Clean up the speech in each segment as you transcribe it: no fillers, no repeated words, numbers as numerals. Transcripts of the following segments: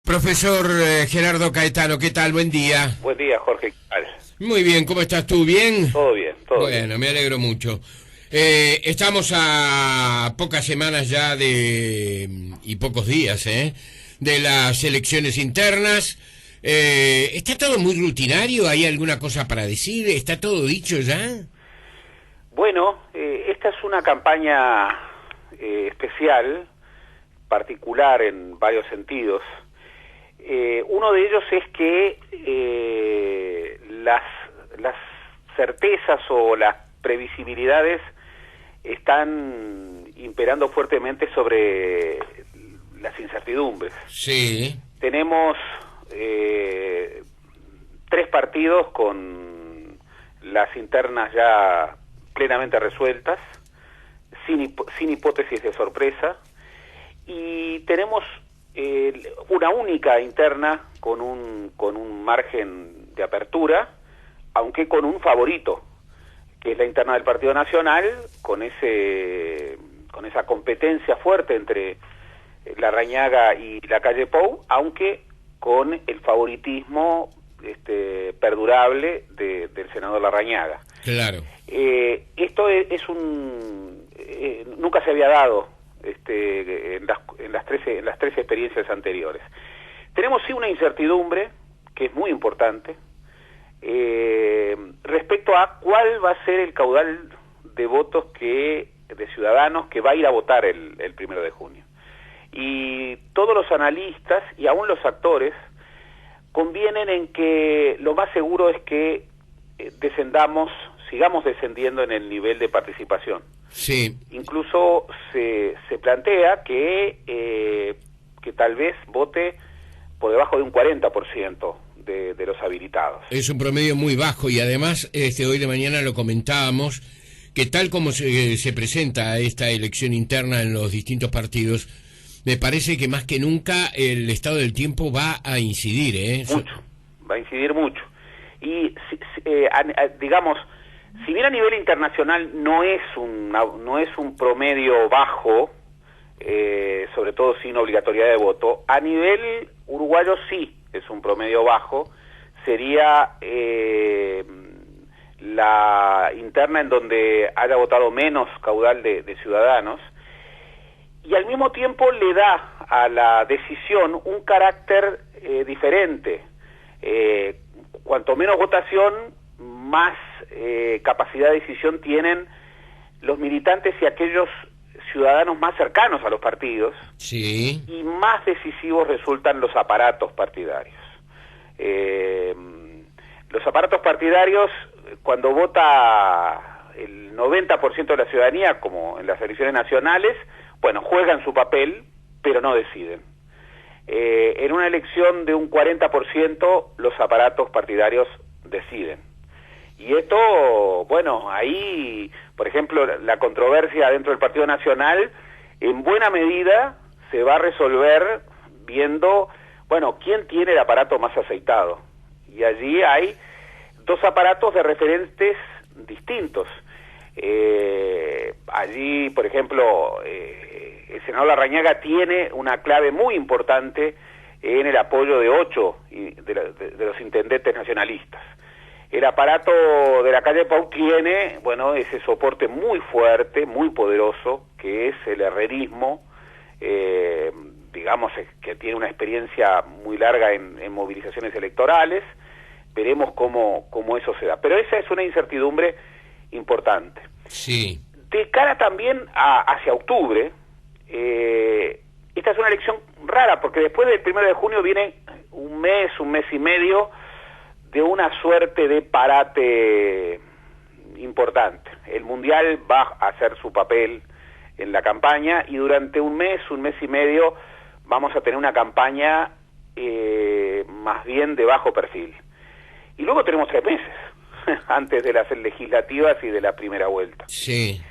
Profesor Gerardo Caetano, ¿qué tal? Buen día. Buen día, Jorge. ¿Qué tal? Muy bien, ¿cómo estás tú? ¿Bien? Todo bien, todo bien. Bueno, me alegro mucho. Estamos a pocas semanas ya y pocos días, de las elecciones internas. ¿Está todo muy rutinario? ¿Hay alguna cosa para decir? ¿Está todo dicho ya? Bueno, esta es una campaña especial, particular en varios sentidos. Uno de ellos es que las certezas o las previsibilidades están imperando fuertemente sobre las incertidumbres. Sí. Tenemos 3 partidos con las internas ya plenamente resueltas, sin hipótesis de sorpresa, y tenemos una única interna con un margen de apertura, aunque con un favorito, que es la interna del Partido Nacional, con esa competencia fuerte entre Larrañaga y la calle Pou, aunque con el favoritismo perdurable del senador Larrañaga. Claro. Esto nunca se había dado en las 13 experiencias anteriores. Tenemos sí una incertidumbre que es muy importante respecto a cuál va a ser el caudal de votos de ciudadanos que va a ir a votar el 1 de junio. Y todos los analistas y aún los actores convienen en que lo más seguro es que sigamos descendiendo en el nivel de participación. Sí. Incluso se plantea que tal vez vote por debajo de un 40% de los habilitados. Es un promedio muy bajo y además hoy de mañana lo comentábamos, que tal como se presenta esta elección interna en los distintos partidos, me parece que más que nunca el estado del tiempo va a incidir. Mucho, va a incidir mucho. Y digamos, si bien a nivel internacional no es un promedio bajo, sobre todo sin obligatoriedad de voto, a nivel uruguayo sí es un promedio bajo. Sería la interna en donde haya votado menos caudal de ciudadanos, y al mismo tiempo le da a la decisión un carácter diferente. Cuanto menos votación, más capacidad de decisión tienen los militantes y aquellos ciudadanos más cercanos a los partidos. Sí. Y más decisivos resultan los aparatos partidarios. Los aparatos partidarios, cuando vota el 90% de la ciudadanía, como en las elecciones nacionales, bueno, juegan su papel, pero no deciden. En una elección de un 40%, los aparatos partidarios deciden. Y esto, bueno, ahí, por ejemplo, la controversia dentro del Partido Nacional, en buena medida se va a resolver viendo, bueno, quién tiene el aparato más aceitado. Y allí hay 2 aparatos de referentes distintos. Allí, por ejemplo, el senador Larrañaga tiene una clave muy importante en el apoyo de 8 de los intendentes nacionalistas. El aparato de la calle Pou tiene, bueno, ese soporte muy fuerte, muy poderoso, que es el herrerismo, digamos, que tiene una experiencia muy larga en movilizaciones electorales. Veremos cómo eso se da. Pero esa es una incertidumbre importante. Sí. De cara también hacia octubre, esta es una elección rara, porque después del 1 de junio viene un mes y medio de una suerte de parate importante. El Mundial va a hacer su papel en la campaña, y durante un mes y medio, vamos a tener una campaña más bien de bajo perfil. Y luego tenemos 3 meses antes de las legislativas y de la primera vuelta. Sí.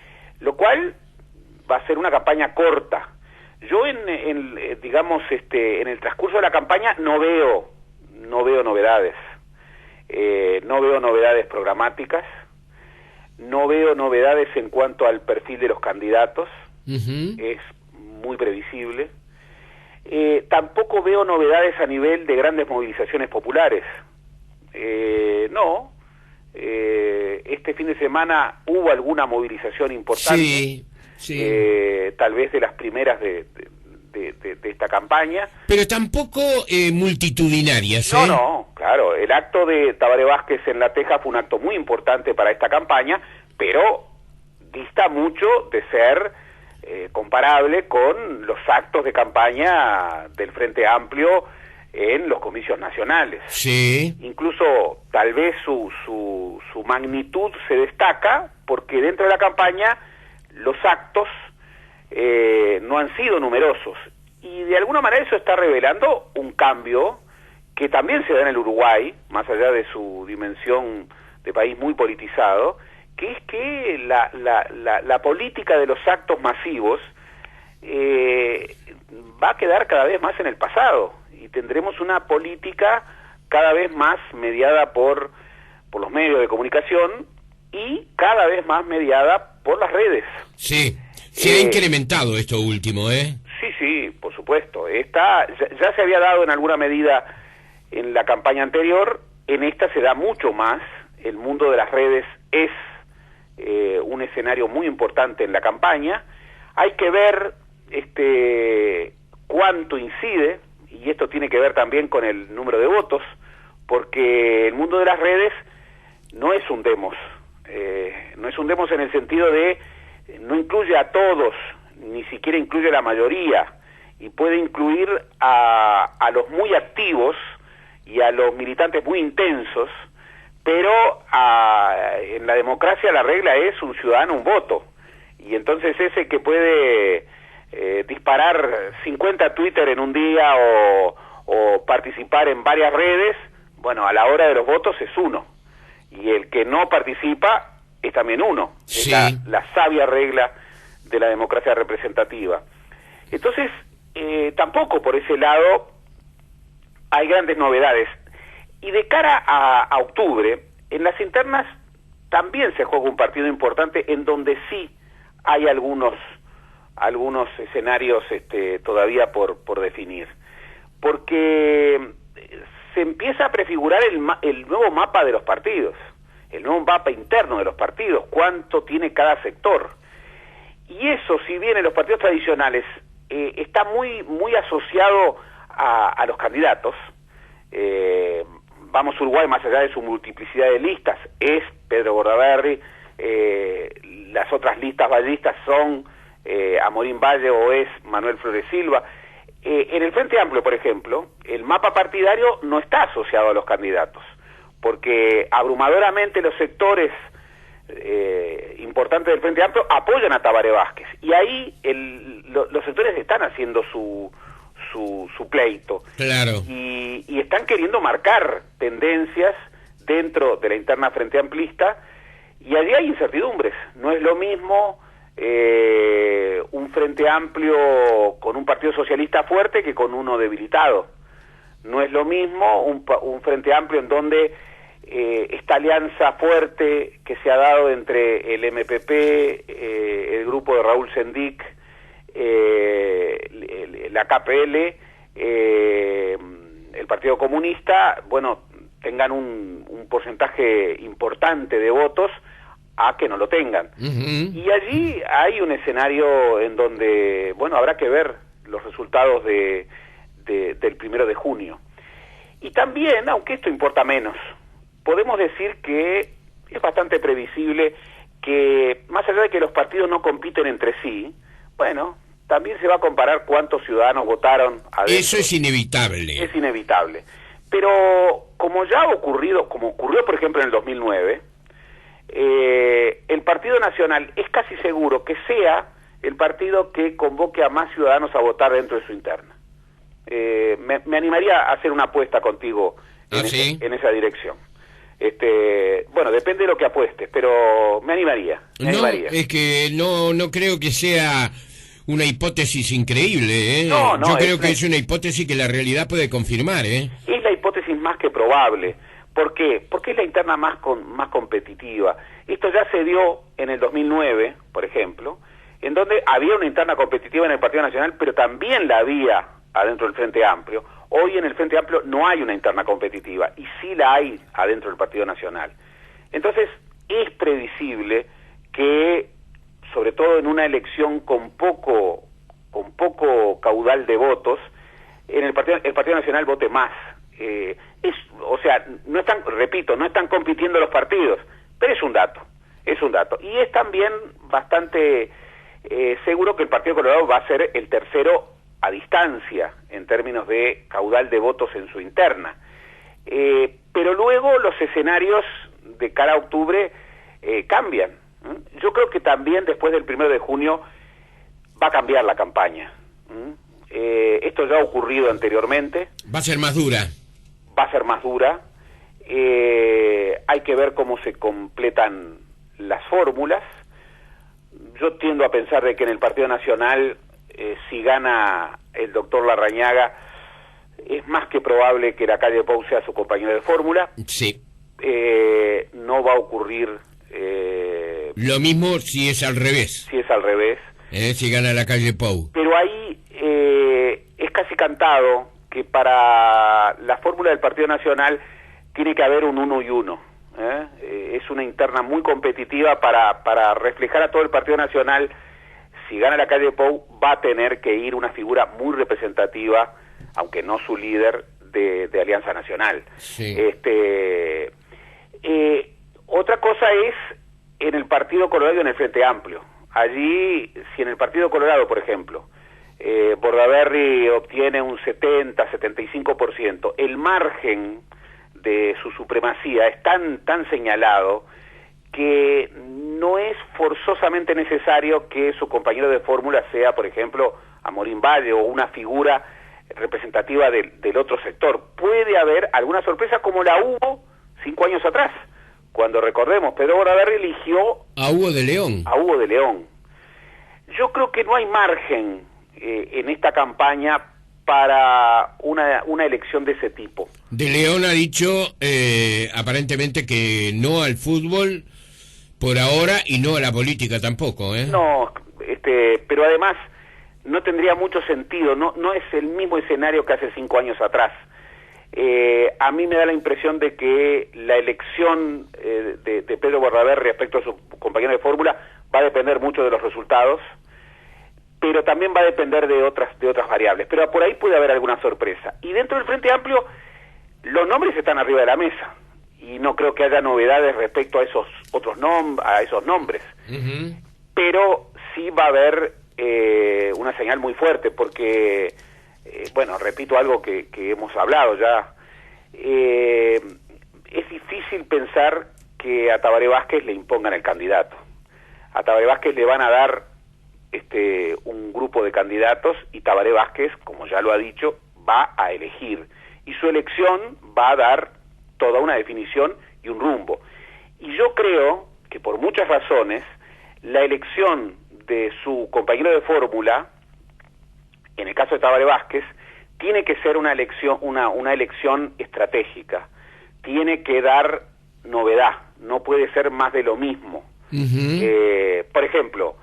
Lo cual va a ser una campaña corta. Yo digamos, en el transcurso de la campaña no veo novedades. No veo novedades programáticas, no veo novedades en cuanto al perfil de los candidatos. Es muy previsible. Tampoco veo novedades a nivel de grandes movilizaciones populares. No. Este fin de semana hubo alguna movilización importante, sí, sí. Tal vez de las primeras de esta campaña. Pero tampoco multitudinarias, ¿eh? No, claro, el acto de Tabaré Vázquez en La Teja fue un acto muy importante para esta campaña, pero dista mucho de ser comparable con los actos de campaña del Frente Amplio en los comicios nacionales. Sí. Incluso tal vez su magnitud se destaca porque dentro de la campaña los actos no han sido numerosos, y de alguna manera eso está revelando un cambio que también se da en el Uruguay, más allá de su dimensión de país muy politizado, que es que la política de los actos masivos va a quedar cada vez más en el pasado, y tendremos una política cada vez más mediada por los medios de comunicación y cada vez más mediada por las redes. Sí, se ha incrementado esto último, ¿eh? Sí, por supuesto. Ya se había dado en alguna medida en la campaña anterior, en esta se da mucho más. El mundo de las redes es un escenario muy importante en la campaña. Hay que ver cuánto incide, y esto tiene que ver también con el número de votos, porque el mundo de las redes no es un demos. No es un demos en el sentido de no incluye a todos, ni siquiera incluye a la mayoría, y puede incluir a los muy activos y a los militantes muy intensos, pero en la democracia la regla es un ciudadano, un voto, y entonces ese que puede disparar 50 Twitter en un día o participar en varias redes, bueno, a la hora de los votos es uno, y el que no participa es también uno. Sí. Es la sabia regla de la democracia representativa. Entonces, tampoco por ese lado hay grandes novedades. Y de cara a octubre, en las internas también se juega un partido importante en donde sí hay algunos escenarios todavía por definir. Porque se empieza a prefigurar el nuevo mapa de los partidos, el nuevo mapa interno de los partidos, cuánto tiene cada sector. Y eso, si bien en los partidos tradicionales está muy asociado a los candidatos, Vamos Uruguay, más allá de su multiplicidad de listas, es Pedro Bordaberry, las otras listas vallistas son Amorín Valle o es Manuel Flores Silva. En el Frente Amplio, por ejemplo, el mapa partidario no está asociado a los candidatos, porque abrumadoramente los sectores importantes del Frente Amplio apoyan a Tabaré Vázquez, y ahí los sectores están haciendo su pleito. Claro. Y están queriendo marcar tendencias dentro de la interna Frente Amplista, y allí hay incertidumbres. No es lo mismo un Frente Amplio con un partido socialista fuerte que con uno debilitado. No es lo mismo un Frente Amplio en donde esta alianza fuerte que se ha dado entre el MPP, el grupo de Raúl Sendic, la KPL, el Partido Comunista, bueno, tengan un porcentaje importante de votos a que no lo tengan. Y allí hay un escenario en donde, bueno, habrá que ver los resultados del 1 de junio. Y también, aunque esto importa menos, podemos decir que es bastante previsible que, más allá de que los partidos no compiten entre sí, bueno, también se va a comparar cuántos ciudadanos votaron adentro. Eso es inevitable. Es inevitable. Pero como ya ha ocurrido, como ocurrió por ejemplo en el 2009, el Partido Nacional es casi seguro que sea el partido que convoque a más ciudadanos a votar dentro de su interna. Me animaría a hacer una apuesta contigo ¿Sí? en esa dirección. Bueno, depende de lo que apuestes, pero me animaría. No, es que no creo que sea una hipótesis increíble, ¿eh? No, yo creo que es una hipótesis que la realidad puede confirmar, ¿eh? Es la hipótesis más que probable. ¿Por qué? Porque es la interna más competitiva. Esto ya se dio en el 2009, por ejemplo, en donde había una interna competitiva en el Partido Nacional, pero también la había adentro del Frente Amplio. Hoy en el Frente Amplio no hay una interna competitiva, y sí la hay adentro del Partido Nacional. Entonces, es previsible que, sobre todo en una elección con poco caudal de votos, el Partido Nacional vote más. O sea, no están compitiendo los partidos, pero es un dato. Y es también bastante seguro que el Partido Colorado va a ser el tercero a distancia en términos de caudal de votos en su interna. Pero luego los escenarios de cara a octubre cambian. Yo creo que también después del 1 de junio va a cambiar la campaña. Esto ya ha ocurrido anteriormente. Va a ser más dura. Hay que ver cómo se completan las fórmulas. Yo tiendo a pensar de que en el Partido Nacional, si gana el doctor Larrañaga, es más que probable que Lacalle Pou sea su compañero de fórmula. Sí. No va a ocurrir... lo mismo si es al revés. Si gana Lacalle Pou. Pero ahí es casi cantado que para la fórmula del Partido Nacional tiene que haber un 1 y 1. Es una interna muy competitiva para reflejar a todo el Partido Nacional. Si gana Lacalle Pou, va a tener que ir una figura muy representativa, aunque no su líder, de Alianza Nacional. Sí. Otra cosa es en el Partido Colorado y en el Frente Amplio. Allí, si en el Partido Colorado, por ejemplo, Bordaberry obtiene un 70-75%, el margen de su supremacía es tan señalado que no es forzosamente necesario que su compañero de fórmula sea, por ejemplo, Amorín Valle o una figura representativa del otro sector. Puede haber alguna sorpresa como la hubo 5 años atrás, cuando, recordemos, Pedro Bordaberry eligió a Hugo de León. Yo creo que no hay margen en esta campaña para una elección de ese tipo. De León ha dicho aparentemente que no al fútbol por ahora y no a la política tampoco, ¿eh? No, pero además no tendría mucho sentido, no es el mismo escenario que hace 5 años atrás. A mí me da la impresión de que la elección de Pedro Bordaberry respecto a su compañero de fórmula va a depender mucho de los resultados, pero también va a depender de otras variables. Pero por ahí puede haber alguna sorpresa. Y dentro del Frente Amplio, los nombres están arriba de la mesa, y no creo que haya novedades respecto a esos nombres. Uh-huh. Pero sí va a haber una señal muy fuerte, porque, bueno, repito algo que hemos hablado ya, es difícil pensar que a Tabaré Vázquez le impongan el candidato. A Tabaré Vázquez le van a dar un grupo de candidatos, y Tabaré Vázquez, como ya lo ha dicho, va a elegir, y su elección va a dar toda una definición y un rumbo. Y yo creo que por muchas razones la elección de su compañero de fórmula, en el caso de Tabaré Vázquez, tiene que ser una elección estratégica, tiene que dar novedad, no puede ser más de lo mismo. Uh-huh. Por ejemplo,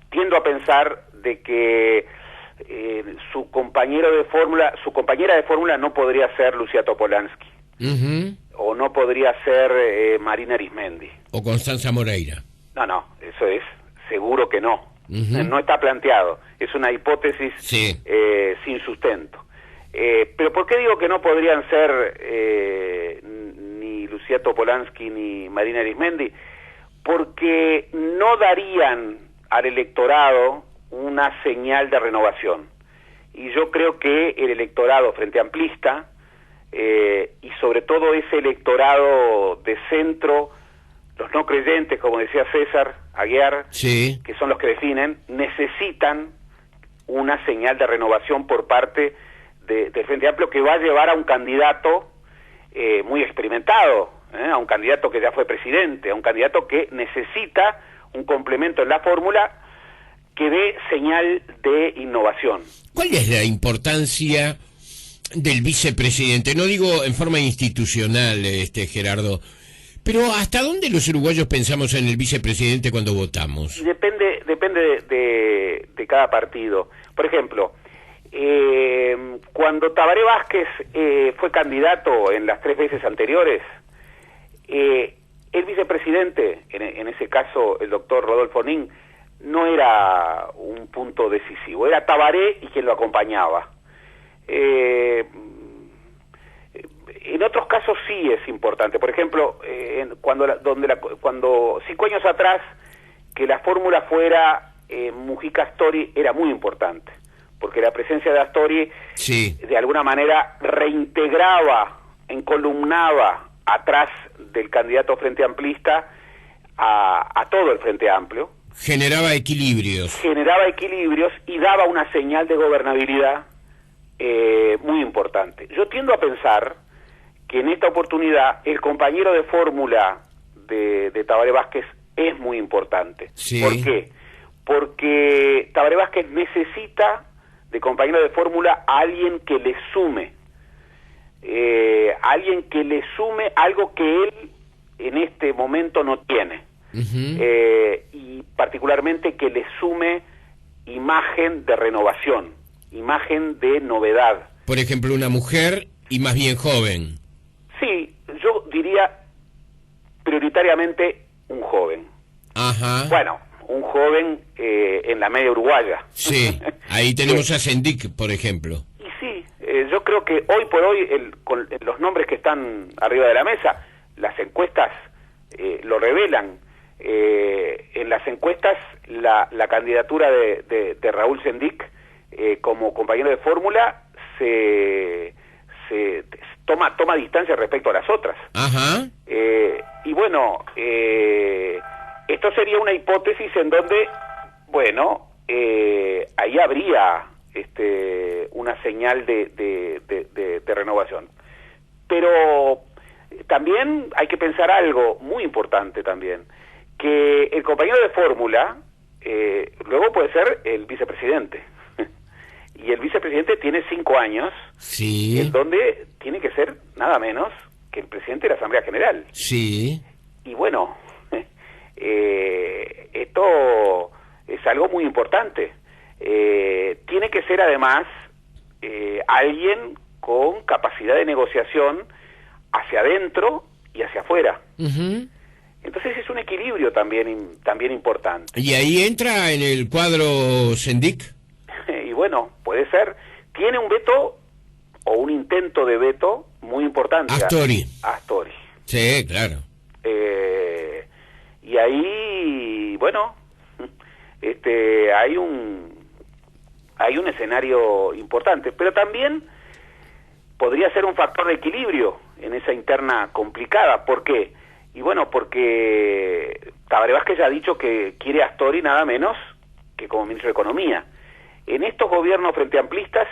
tiendo a pensar de que su compañera de fórmula no podría ser Lucía Topolansky. Uh-huh. O no podría ser Marina Arismendi. O Constanza Moreira. No, eso es seguro que no. Uh-huh. No está planteado. Es una hipótesis sí. Sin sustento. Pero ¿por qué digo que no podrían ser ni Lucía Topolansky ni Marina Arismendi? Porque no darían al electorado una señal de renovación. Y yo creo que el electorado frente amplista, y sobre todo ese electorado de centro, los no creyentes, como decía César Aguiar, sí, que son los que definen, necesitan una señal de renovación por parte del Frente Amplio, que va a llevar a un candidato muy experimentado, a un candidato que ya fue presidente, a un candidato que necesita un complemento en la fórmula que dé señal de innovación. ¿Cuál es la importancia del vicepresidente? No digo en forma institucional, Gerardo, pero ¿hasta dónde los uruguayos pensamos en el vicepresidente cuando votamos? Depende de cada partido. Por ejemplo, cuando Tabaré Vázquez fue candidato en las 3 veces anteriores, el vicepresidente, en ese caso el doctor Rodolfo Nin, no era un punto decisivo, era Tabaré y quien lo acompañaba. En otros casos sí es importante. Por ejemplo, cuando 5 años atrás que la fórmula fuera Mujica Astori era muy importante, porque la presencia de Astori de alguna manera reintegraba, encolumnaba atrás del candidato Frente Amplista a todo el Frente Amplio. Generaba equilibrios. Generaba equilibrios y daba una señal de gobernabilidad muy importante. Yo tiendo a pensar que en esta oportunidad el compañero de fórmula de Tabaré Vázquez es muy importante. Sí. ¿Por qué? Porque Tabaré Vázquez necesita de compañero de fórmula a alguien que le sume, algo que él en este momento no tiene, y particularmente que le sume imagen de renovación, imagen de novedad. Por ejemplo, una mujer y más bien joven. Sí, yo diría prioritariamente un joven. Ajá. Bueno, un joven en la media uruguaya. Sí, ahí tenemos a Sendik, por ejemplo. Y sí, yo creo que hoy por hoy, con los nombres que están arriba de la mesa, las encuestas lo revelan. En las encuestas, la candidatura de Raúl Sendik como compañero de fórmula se toma distancia respecto a las otras. Ajá. Y bueno, esto sería una hipótesis en donde, bueno, ahí habría una señal de renovación. Pero también hay que pensar algo muy importante también, que el compañero de fórmula luego puede ser el vicepresidente. Y el vicepresidente tiene 5 años, sí, en donde tiene que ser nada menos que el presidente de la Asamblea General. Sí. Y bueno, esto es algo muy importante. Tiene que ser además alguien con capacidad de negociación hacia adentro y hacia afuera. Entonces es un equilibrio también importante. ¿Y ahí entra en el cuadro Sendik? Y bueno, puede ser. Tiene un veto o un intento de veto muy importante. Astori. Sí, claro. Y ahí, bueno, hay un escenario importante, pero también podría ser un factor de equilibrio en esa interna complicada. ¿Por qué? Y bueno, porque Tabaré Vázquez ya ha dicho que quiere a Astori nada menos que como ministro de Economía. En estos gobiernos frente amplistas,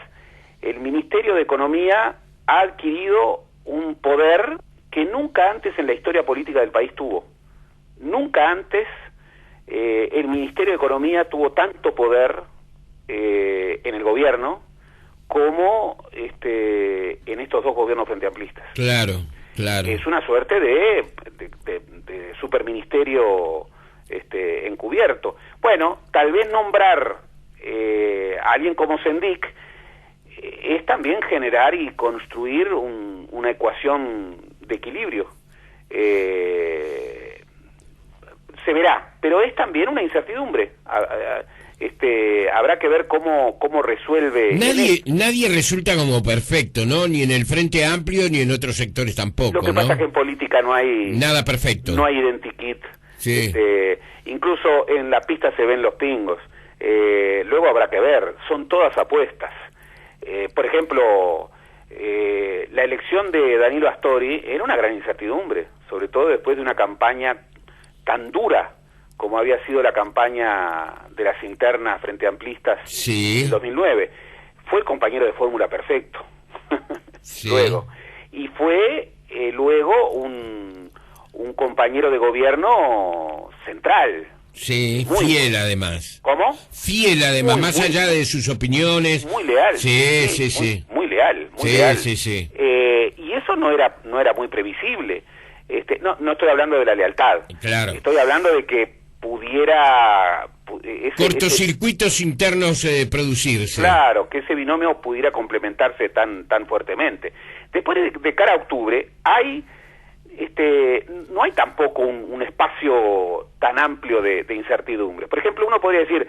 el Ministerio de Economía ha adquirido un poder que nunca antes en la historia política del país tuvo. Nunca antes el Ministerio de Economía tuvo tanto poder en el gobierno como en estos 2 gobiernos frente amplistas. Claro, claro. Es una suerte de superministerio encubierto. Bueno, tal vez nombrar a alguien como Sendik es también generar y construir una ecuación de equilibrio. Se verá, pero es también una incertidumbre. Habrá que ver cómo resuelve. Nadie resulta como perfecto, ¿no? Ni en el Frente Amplio ni en otros sectores tampoco. Lo que pasa es que en política no hay nada perfecto. No hay identikit. Sí. Incluso en la pista se ven los pingos. Luego habrá que ver. Son todas apuestas. Por ejemplo, la elección de Danilo Astori era una gran incertidumbre, sobre todo después de una campaña tan dura como había sido la campaña de las internas frente amplistas en 2009. Fue el compañero de fórmula perfecto. Sí. Luego. Y fue luego un compañero de gobierno central. Sí, fiel además. ¿Cómo? Fiel además, más allá de sus opiniones. Muy leal. Sí. Muy leal, muy leal. Sí. Y eso no era muy previsible. No estoy hablando de la lealtad. Claro. Estoy hablando de que pudiera cortocircuitos internos producirse. Claro, que ese binomio pudiera complementarse tan fuertemente. Después de cara a octubre, no hay tampoco un espacio tan amplio de incertidumbre. Por ejemplo, uno podría decir,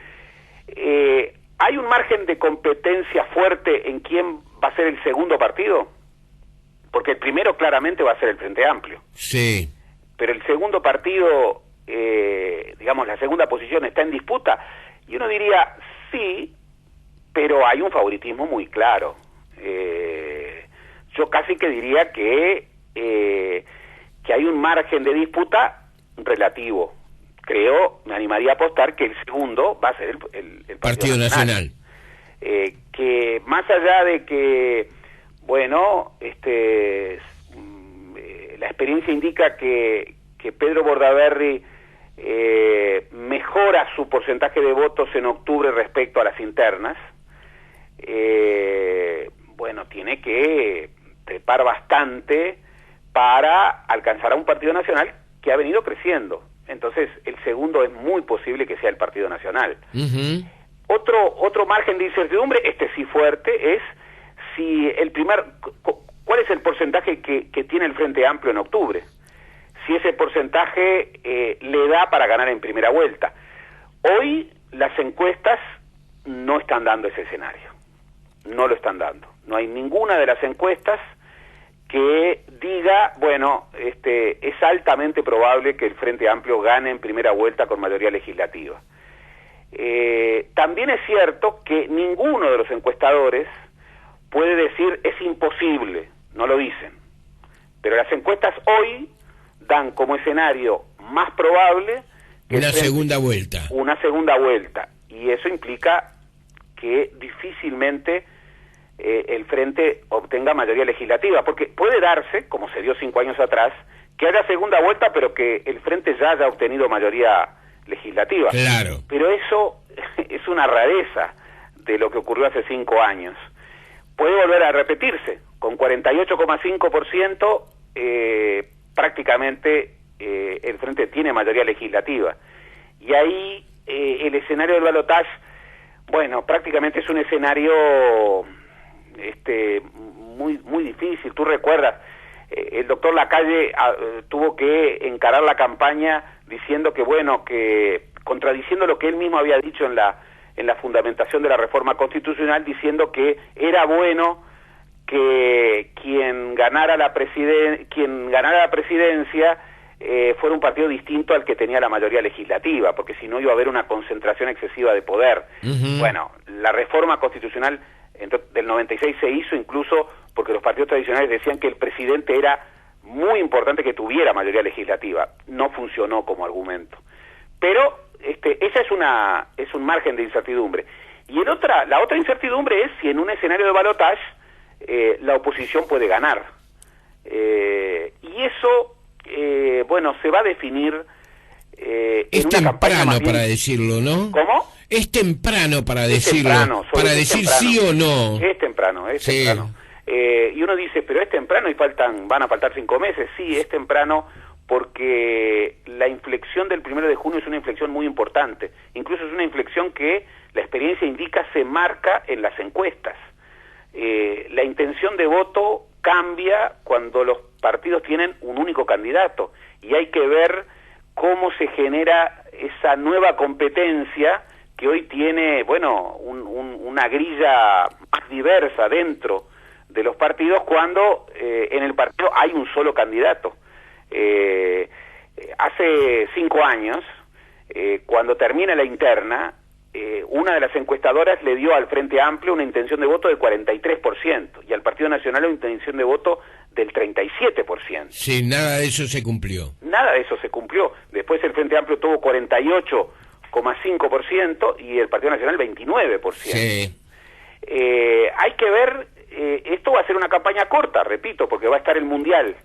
¿hay un margen de competencia fuerte en quién va a ser el segundo partido? Porque el primero claramente va a ser el Frente Amplio. Sí. Pero el segundo partido, digamos, la segunda posición está en disputa. Y uno diría, sí, pero hay un favoritismo muy claro. Yo casi que diría que hay un margen de disputa relativo. Creo, me animaría a apostar que el segundo va a ser el Partido Nacional. Que más allá de que, bueno, la experiencia indica que Pedro Bordaberry mejora su porcentaje de votos en octubre respecto a las internas, bueno, tiene que trepar bastante para alcanzar a un Partido Nacional que ha venido creciendo. Entonces, el segundo es muy posible que sea el Partido Nacional. Uh-huh. Otro margen de incertidumbre, sí fuerte, es si ¿cuál es el porcentaje que tiene el Frente Amplio en octubre? Si ese porcentaje le da para ganar en primera vuelta. Hoy las encuestas no están dando ese escenario. No lo están dando. No hay ninguna de las encuestas que diga, bueno, es altamente probable que el Frente Amplio gane en primera vuelta con mayoría legislativa. También es cierto que ninguno de los encuestadores puede decir es imposible, no lo dicen. Pero las encuestas hoy dan como escenario más probable que una segunda vuelta. Una segunda vuelta. Y eso implica que difícilmente el Frente obtenga mayoría legislativa, porque puede darse, como se dio 5 años atrás, que haya segunda vuelta, pero que el Frente ya haya obtenido mayoría legislativa. Claro. Pero eso es una rareza de lo que ocurrió hace 5 años. Puede volver a repetirse, con 48,5%, prácticamente el Frente tiene mayoría legislativa. Y ahí el escenario del balotaje, bueno, prácticamente es un escenario muy difícil. Tú recuerdas, el doctor Lacalle tuvo que encarar la campaña diciendo que, bueno, que contradiciendo lo que él mismo había dicho en la fundamentación de la reforma constitucional, diciendo que era bueno que quien ganara la presidencia fuera un partido distinto al que tenía la mayoría legislativa, porque si no iba a haber una concentración excesiva de poder. Uh-huh. Bueno, la reforma constitucional del 96 se hizo incluso porque los partidos tradicionales decían que el presidente era muy importante que tuviera mayoría legislativa. No funcionó como argumento. Pero esa es un margen de incertidumbre. Y la otra incertidumbre es si en un escenario de balotaje la oposición puede ganar. Y eso, bueno, se va a definir es temprano para decirlo, ¿no? ¿Cómo? Es temprano para decirlo, para decir sí o no. Es temprano. Y uno dice, pero es temprano y van a faltar 5 meses. Sí, es temprano porque la inflexión del 1 de junio es una inflexión muy importante. Incluso es una inflexión que la experiencia indica se marca en las encuestas. La intención de voto cambia cuando los partidos tienen un único candidato y hay que ver cómo se genera esa nueva competencia que hoy tiene, bueno, una grilla más diversa dentro de los partidos cuando en el partido hay un solo candidato. Hace 5 años, cuando termina la interna, una de las encuestadoras le dio al Frente Amplio una intención de voto del 43% y al Partido Nacional una intención de voto del 37%. Sí, nada de eso se cumplió. Nada de eso se cumplió. Después el Frente Amplio tuvo 48,5% y el Partido Nacional 29%. Sí. Hay que ver, esto va a ser una campaña corta, repito, porque va a estar el Mundial.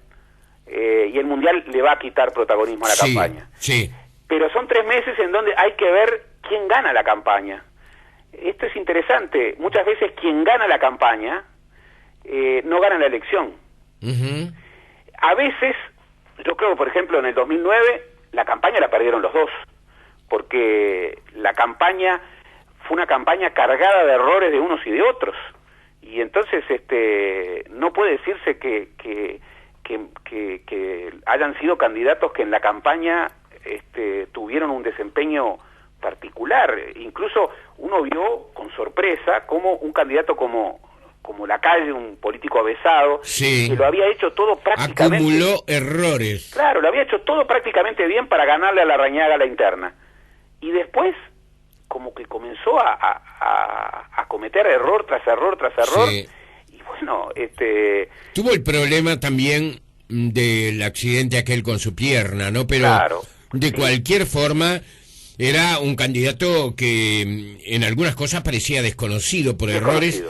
Y el Mundial le va a quitar protagonismo a la campaña. Sí. Pero son 3 meses en donde hay que ver quién gana la campaña. Esto es interesante. Muchas veces quien gana la campaña no gana la elección. Uh-huh. A veces, yo creo, por ejemplo, en el 2009, la campaña la perdieron los dos. porque la campaña fue una campaña cargada de errores de unos y de otros, y entonces no puede decirse que hayan sido candidatos que en la campaña tuvieron un desempeño particular. Incluso uno vio con sorpresa cómo un candidato como Lacalle, un político avesado, sí, que lo había hecho todo prácticamente... acumuló errores. Claro, lo había hecho todo prácticamente bien para ganarle a Larrañaga la interna. Y después, como que comenzó a cometer error tras error tras error. Sí. Y bueno, Tuvo el problema también del accidente aquel con su pierna, ¿no? Pero claro, de sí. cualquier forma... Era un candidato que en algunas cosas parecía desconocido por errores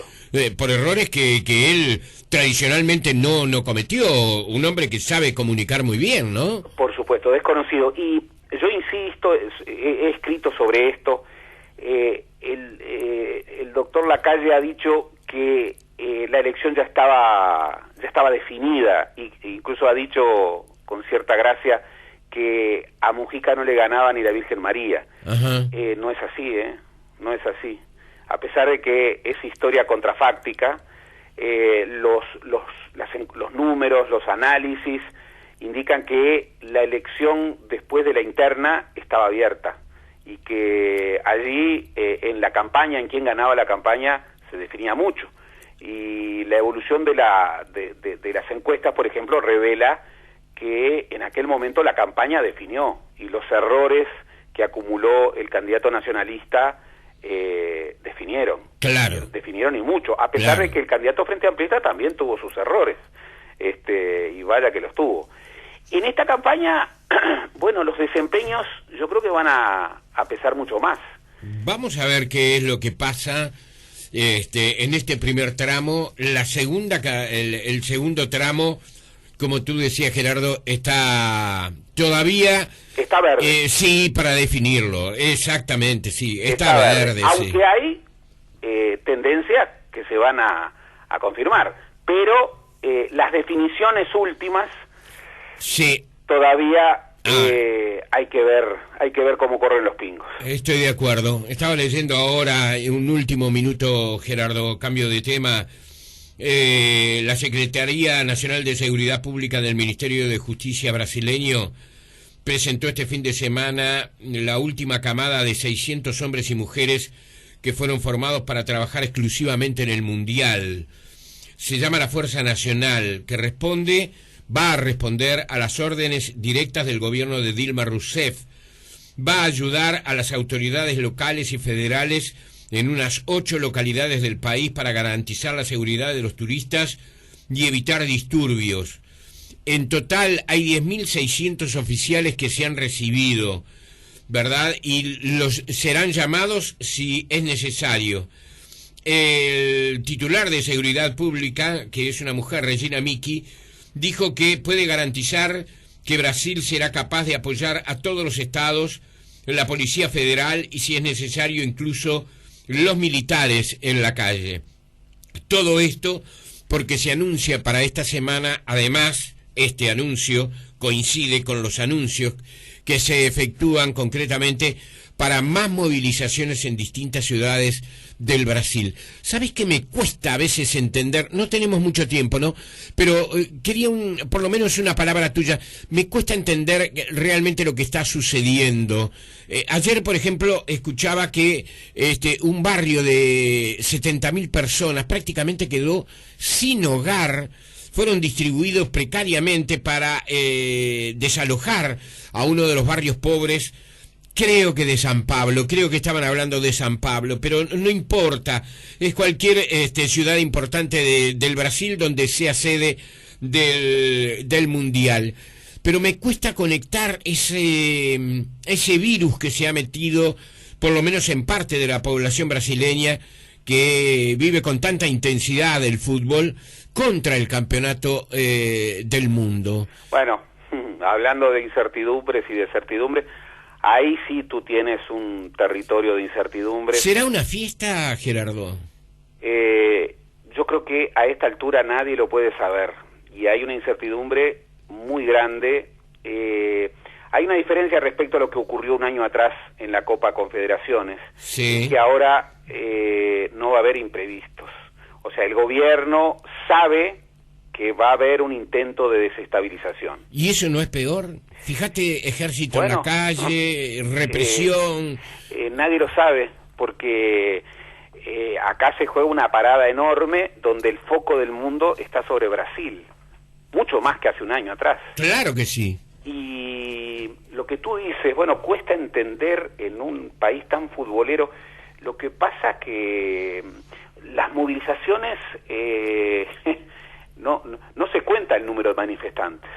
que él tradicionalmente no cometió. Un hombre que sabe comunicar muy bien, ¿no? Por supuesto, desconocido. Y yo insisto, he escrito sobre esto. El doctor Lacalle ha dicho que la elección ya estaba definida, y incluso ha dicho con cierta gracia que a Mujica no le ganaba ni la Virgen María. Ajá. No es así, no es así. A pesar de que es historia contrafáctica, los números, los análisis indican que la elección después de la interna estaba abierta, y que allí en la campaña, en quién ganaba la campaña, se definía mucho. Y la evolución de las encuestas, por ejemplo, revela que en aquel momento la campaña definió, y los errores que acumuló el candidato nacionalista definieron. Claro. Definieron y mucho, a pesar de que el candidato Frente Amplista también tuvo sus errores, y vaya que los tuvo. En esta campaña, bueno, los desempeños yo creo que van a pesar mucho más. Vamos a ver qué es lo que pasa en este primer tramo. El segundo tramo, como tú decías, Gerardo, está todavía... Está verde. Sí, para definirlo, exactamente, sí, está verde. Aunque sí. hay tendencias que se van a confirmar, pero las definiciones últimas, sí, todavía hay que ver cómo corren los pingos. Estoy de acuerdo. Estaba leyendo ahora, en un último minuto, Gerardo, cambio de tema. La Secretaría Nacional de Seguridad Pública del Ministerio de Justicia brasileño presentó este fin de semana la última camada de 600 hombres y mujeres que fueron formados para trabajar exclusivamente en el Mundial. Se llama la Fuerza Nacional, que va a responder a las órdenes directas del gobierno de Dilma Rousseff. Va a ayudar a las autoridades locales y federales en unas 8 localidades del país para garantizar la seguridad de los turistas y evitar disturbios. En total hay 10.600 oficiales que se han recibido, ¿verdad? Y serán llamados si es necesario. El titular de Seguridad Pública, que es una mujer, Regina Micchi, dijo que puede garantizar que Brasil será capaz de apoyar a todos los estados, la Policía Federal y, si es necesario, incluso los militares en la calle. Todo esto porque se anuncia para esta semana, además, este anuncio coincide con los anuncios que se efectúan concretamente para más movilizaciones en distintas ciudades del Brasil. ¿Sabes qué me cuesta a veces entender? No tenemos mucho tiempo, ¿no? Pero quería por lo menos una palabra tuya. Me cuesta entender realmente lo que está sucediendo. Ayer, por ejemplo, escuchaba que un barrio de 70.000 personas prácticamente quedó sin hogar. Fueron distribuidos precariamente para desalojar a uno de los barrios pobres. Creo que de San Pablo, creo que estaban hablando de San Pablo, pero no importa, es cualquier ciudad importante del Brasil donde sea sede del Mundial. Pero me cuesta conectar ese virus que se ha metido, por lo menos en parte de la población brasileña, que vive con tanta intensidad el fútbol, contra el campeonato del mundo. Bueno, hablando de incertidumbres y de certidumbres, ahí sí tú tienes un territorio de incertidumbre. ¿Será una fiesta, Gerardo? Yo creo que a esta altura nadie lo puede saber, y hay una incertidumbre muy grande. Hay una diferencia respecto a lo que ocurrió un año atrás en la Copa Confederaciones, Sí. que ahora no va a haber imprevistos. O sea, el gobierno sabe que va a haber un intento de desestabilización. ¿Y eso no es peor? Fíjate, ejército en la calle, represión. Nadie lo sabe, porque acá se juega una parada enorme donde el foco del mundo está sobre Brasil, mucho más que hace un año atrás. Claro que sí. Y lo que tú dices, bueno, cuesta entender en un país tan futbolero. Lo que pasa que las movilizaciones, no se cuenta el número de manifestantes.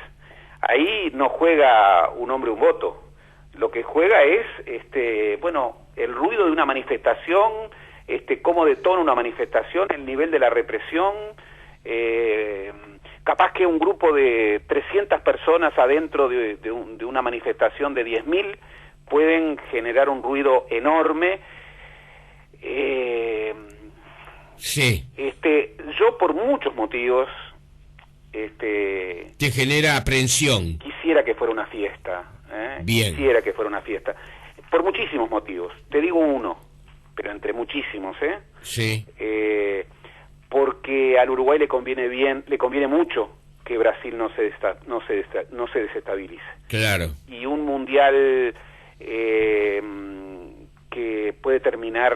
Ahí no juega un hombre un voto. Lo que juega es, el ruido de una manifestación, cómo detona una manifestación, el nivel de la represión. Capaz que un grupo de 300 personas adentro de una manifestación de 10.000 pueden generar un ruido enorme. Sí. Yo por muchos motivos te genera aprensión. Quisiera que fuera una fiesta. Bien. Quisiera que fuera una fiesta. Por muchísimos motivos. Te digo uno, pero entre muchísimos, Sí. Porque al Uruguay le conviene mucho que Brasil no se desestabilice. Claro. Y un mundial que puede terminar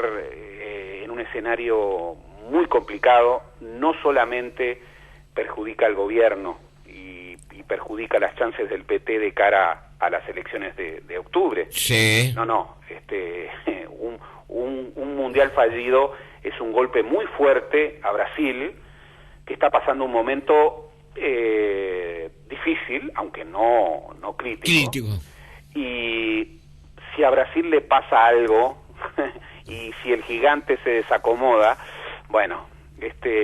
en un escenario muy complicado, no solamente perjudica al gobierno y perjudica las chances del PT de cara a las elecciones de octubre. Sí. No, un mundial fallido es un golpe muy fuerte a Brasil, que está pasando un momento difícil, aunque no crítico. Y si a Brasil le pasa algo y si el gigante se desacomoda, bueno,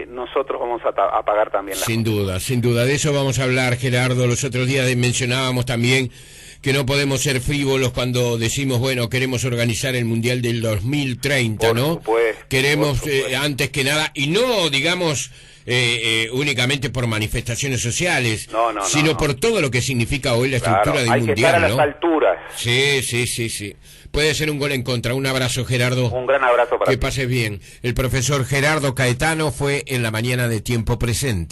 nosotros vamos a pagar también la Sin duda, de eso vamos a hablar, Gerardo. Los otros días mencionábamos también que no podemos ser frívolos cuando decimos, bueno, queremos organizar el Mundial del 2030, por ¿no? Supuesto, queremos, por supuesto. Antes que nada, y no, digamos, únicamente por manifestaciones sociales, sino por todo lo que significa hoy la estructura del Mundial, hay que estar a las ¿no? alturas. Sí. Puede ser un gol en contra. Un abrazo, Gerardo. Un gran abrazo para ti. Que pases bien. El profesor Gerardo Caetano fue en la mañana de Tiempo Presente.